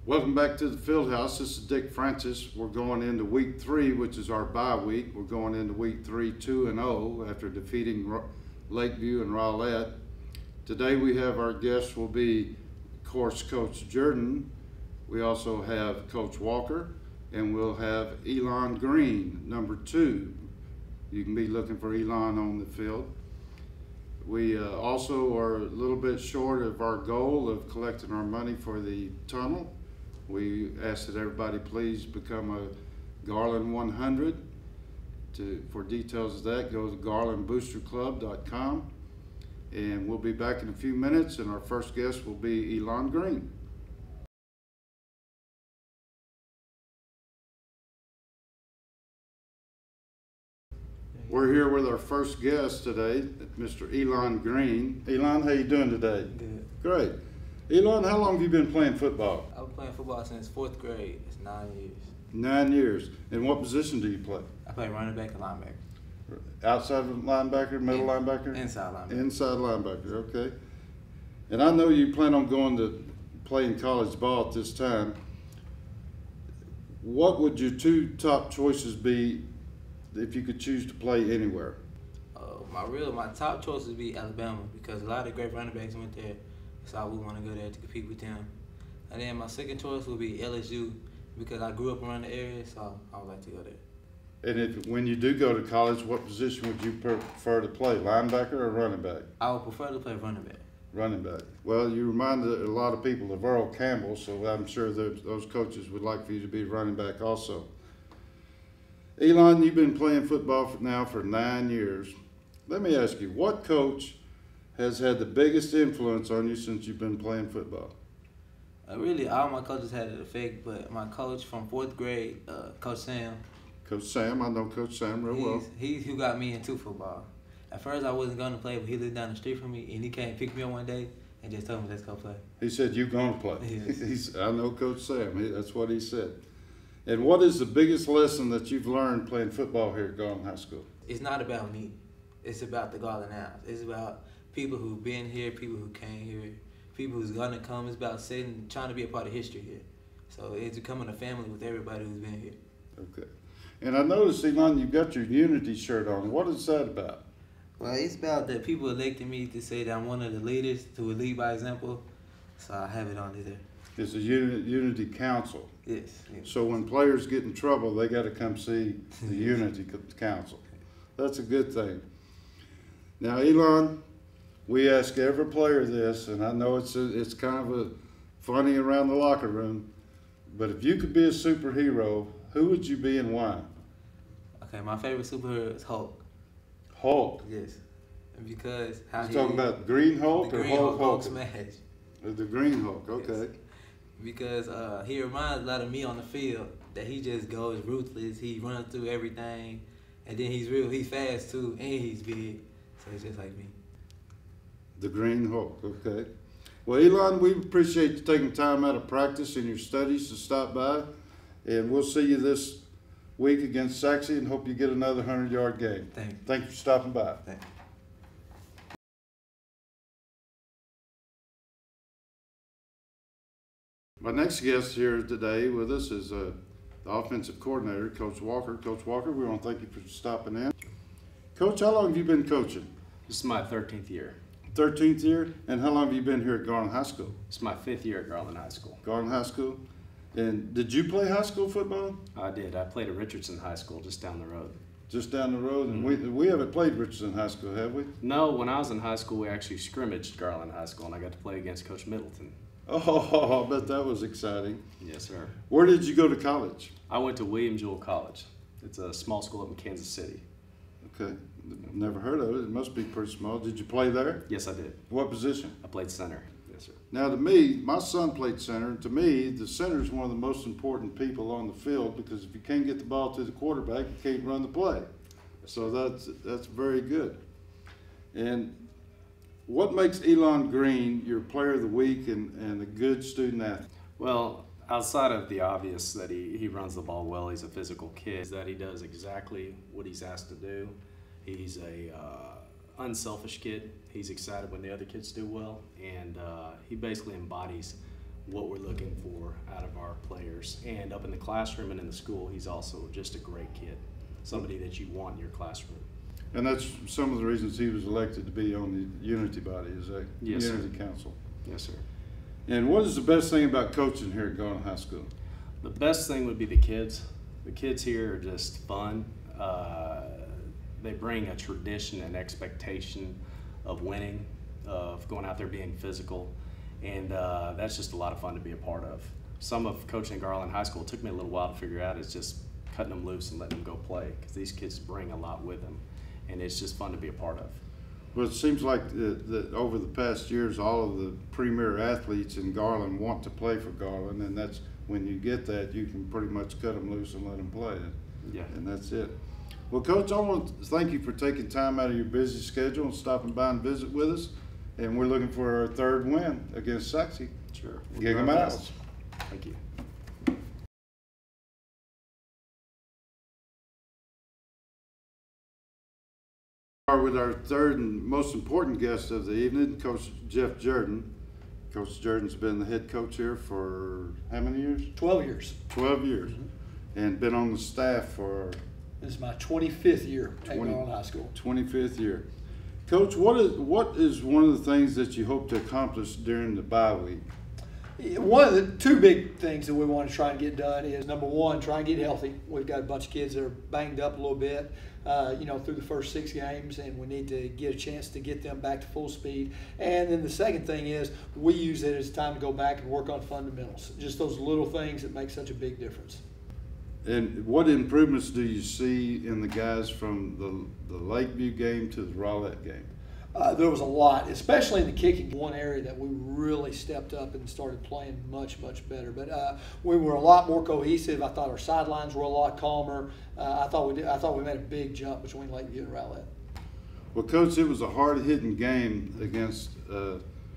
Welcome back to the Fieldhouse. This is Dick Francis. We're going into week 3, which is our bye week. We're going into week 3 2-0 after defeating Lakeview and Rowlett. Today we have our guests will be, of course, Coach Jordan. We also have Coach Walker, and we'll have Elon Green, number 2. You can be looking for Elon on the field. We also are a little bit short of our goal of collecting our money for the tunnel. We ask that everybody please become a Garland 100. For details of that, go to garlandboosterclub.com. And we'll be back in a few minutes, and our first guest will be Elon Green. We're here with our first guest today, Mr. Elon Green. Elon, how you doing today? Good. Great. Elon, how long have you been playing football? I've been playing football since 4th grade. It's 9 years. 9 years. And what position do you play? I play running back and linebacker. Outside linebacker, middle linebacker? Inside linebacker. Inside linebacker, okay. And I know you plan on going to playing college ball at this time. What would your 2 top choices be if you could choose to play anywhere? My top choice would be Alabama because a lot of great running backs went there, so we want to go there to compete with them. And then my second choice would be LSU because I grew up around the area, so I would like to go there. And when you do go to college, what position would you prefer to play, linebacker or running back? I would prefer to play running back. Running back. Well, you reminded a lot of people of Earl Campbell, so I'm sure those coaches would like for you to be running back also. Elon, you've been playing football for 9 years. Let me ask you, what coach has had the biggest influence on you since you've been playing football? Really, all my coaches had an effect, but my coach from 4th grade, Coach Sam. Coach Sam, I know Coach Sam real well. He's who got me into football. At first, I wasn't going to play, but he lived down the street from me, and he came pick me up one day and just told me, let's go play. He said, you're going to play. Yes. I know Coach Sam. That's what he said. And what is the biggest lesson that you've learned playing football here at Garland High School? It's not about me. It's about the Garland Owls. It's about people who've been here, people who came here, people who's going to come. It's about trying to be a part of history here. So it's becoming a family with everybody who's been here. Okay. And I noticed, Elon, you've got your Unity shirt on. What is that about? Well, it's about that people elected me to say that I'm one of the leaders to lead by example. So I have it on there. It's a Unity Council. Yes. So when players get in trouble, they got to come see the Unity Council. That's a good thing. Now, Elon, we ask every player this, and I know it's kind of funny around the locker room, but if you could be a superhero, who would you be and why? Okay, my favorite superhero is Hulk. Hulk? Yes. Because how you talking about Green Hulk or Hulk smash? The Green Hulk, okay. Yes. Because he reminds a lot of me on the field that he just goes ruthless. He runs through everything, and then he's fast too, and he's big. So he's just like me. The Green Hulk, okay. Well, Elon, we appreciate you taking time out of practice and your studies to stop by, and we'll see you this week against Sachse and hope you get another 100-yard game. Thank you. Thank you for stopping by. Thank you. My next guest here today with us is the offensive coordinator, Coach Walker. Coach Walker, we want to thank you for stopping in. Coach, how long have you been coaching? This is my 13th year. 13th year? And how long have you been here at Garland High School? It's my 5th year at Garland High School. Garland High School. And did you play high school football? I did. I played at Richardson High School just down the road. Just down the road? And we haven't played Richardson High School, have we? No, when I was in high school, we actually scrimmaged at Garland High School, and I got to play against Coach Middleton. Oh, I bet that was exciting. Yes, sir. Where did you go to college? I went to William Jewell College. It's a small school up in Kansas City. Okay. Never heard of it. It must be pretty small. Did you play there? Yes, I did. What position? I played center. Yes, sir. Now, to me, my son played center, and to me, the center is one of the most important people on the field because if you can't get the ball to the quarterback, you can't run the play. So that's very good. And what makes Elon Green your player of the week and a good student athlete? Well, outside of the obvious that he runs the ball well, he's a physical kid, is that he does exactly what he's asked to do. He's a unselfish kid. He's excited when the other kids do well, and he basically embodies what we're looking for out of our players. And up in the classroom and in the school, he's also just a great kid, somebody that you want in your classroom. And that's some of the reasons he was elected to be on the Unity body, is that Yes, Unity sir. Council. Yes, sir. And what is the best thing about coaching here at Garland High School? The best thing would be the kids. The kids here are just fun. They bring a tradition and expectation of winning, of going out there being physical, and that's just a lot of fun to be a part of. Some of coaching at Garland High School took me a little while to figure out. It's just cutting them loose and letting them go play, because these kids bring a lot with them, and it's just fun to be a part of. Well, it seems like that over the past years, all of the premier athletes in Garland want to play for Garland, and that's when you get that, you can pretty much cut them loose and let them play. Yeah. And that's it. Well, Coach, I want to thank you for taking time out of your busy schedule and stopping by and visit with us. And we're looking for our third win against Sachse. Sure. Gig 'em out. Thank you. With our third and most important guest of the evening, Coach Jeff Jordan. Coach Jordan's been the head coach here for how many years? 12 years. 12 years. And been on the staff for This is my 25th year at 20 Garland High School. 25th year. Coach, what is one of the things that you hope to accomplish during the bye week? One of the two big things that we want to try and get done is, number one, try and get healthy. We've got a bunch of kids that are banged up a little bit, through the first 6 games, and we need to get a chance to get them back to full speed. And then the second thing is, we use it as time to go back and work on fundamentals. Just those little things that make such a big difference. And what improvements do you see in the guys from the Lakeview game to the Rowlett game? There was a lot, especially in the kicking. One area that we really stepped up and started playing much, much better. But we were a lot more cohesive. I thought our sidelines were a lot calmer. I thought we made a big jump between Lakeview and Rowlett. Well, Coach, it was a hard-hitting game against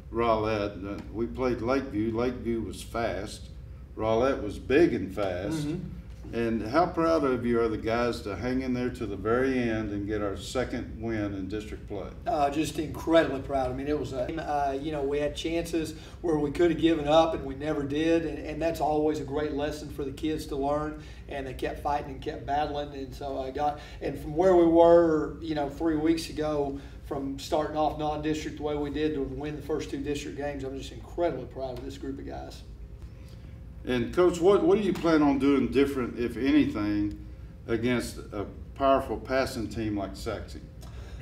Rowlett. We played Lakeview. Lakeview was fast. Rowlett was big and fast. Mm-hmm. And how proud of you are the guys to hang in there to the very end and get our second win in district play? Just incredibly proud. I mean, it was we had chances where we could have given up and we never did, and that's always a great lesson for the kids to learn. And they kept fighting and kept battling, and so from where we were, 3 weeks ago, from starting off non-district the way we did to win the first 2 district games, I'm just incredibly proud of this group of guys. And Coach, what do you plan on doing different, if anything, against a powerful passing team like Sachse?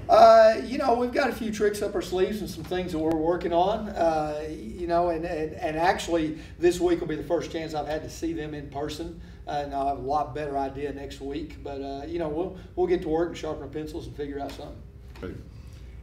We've got a few tricks up our sleeves and some things that we're working on. And actually this week will be the first chance I've had to see them in person. And I'll have a lot better idea next week. But we'll get to work and sharpen our pencils and figure out something. Right.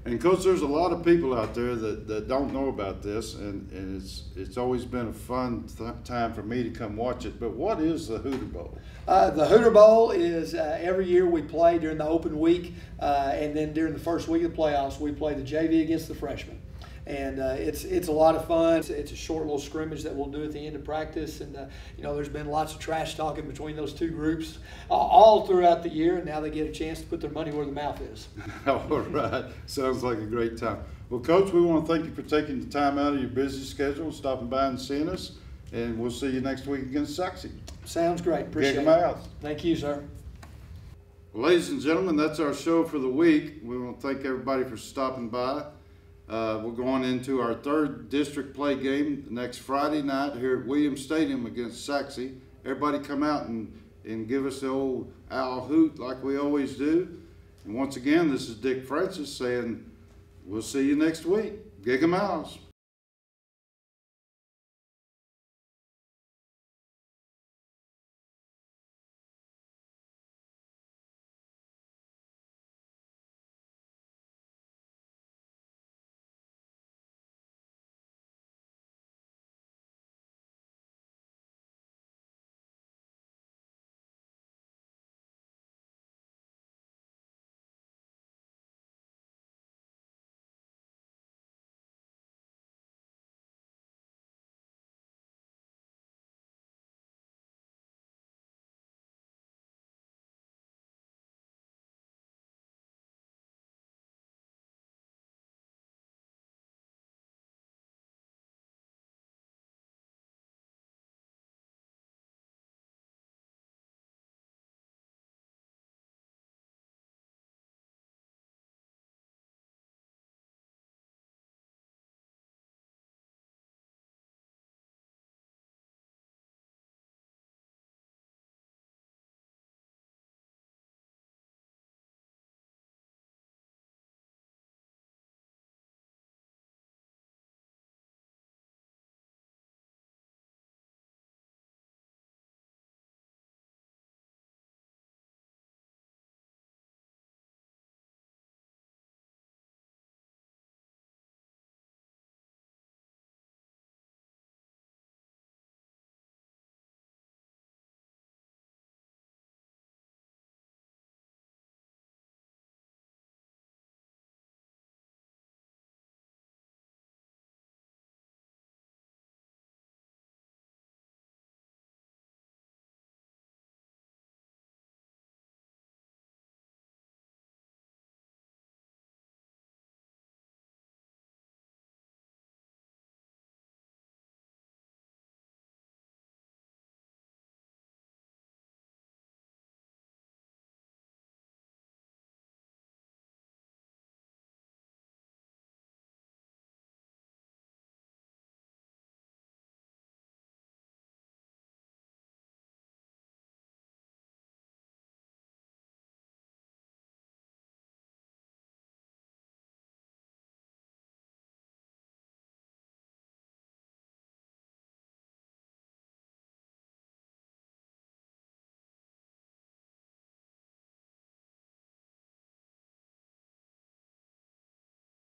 And Coach, there's a lot of people out there that don't know about this, and it's always been a fun time for me to come watch it. But what is the Hooter Bowl? The Hooter Bowl is every year we play during the open week, and then during the first week of the playoffs, we play the JV against the freshmen. And it's a lot of fun. It's a short little scrimmage that we'll do at the end of practice. And, there's been lots of trash talking between those two groups all throughout the year. And now they get a chance to put their money where their mouth is. All right. Sounds like a great time. Well, Coach, we want to thank you for taking the time out of your busy schedule, stopping by and seeing us. And we'll see you next week against Sachse. Sounds great. Appreciate Gig 'em it. out. Thank you, sir. Well, ladies and gentlemen, that's our show for the week. We want to thank everybody for stopping by. We're going into our third district play game next Friday night here at Williams Stadium against Sachse. Everybody come out and give us the old owl hoot like we always do. And once again, this is Dick Francis saying we'll see you next week. Gig 'em out.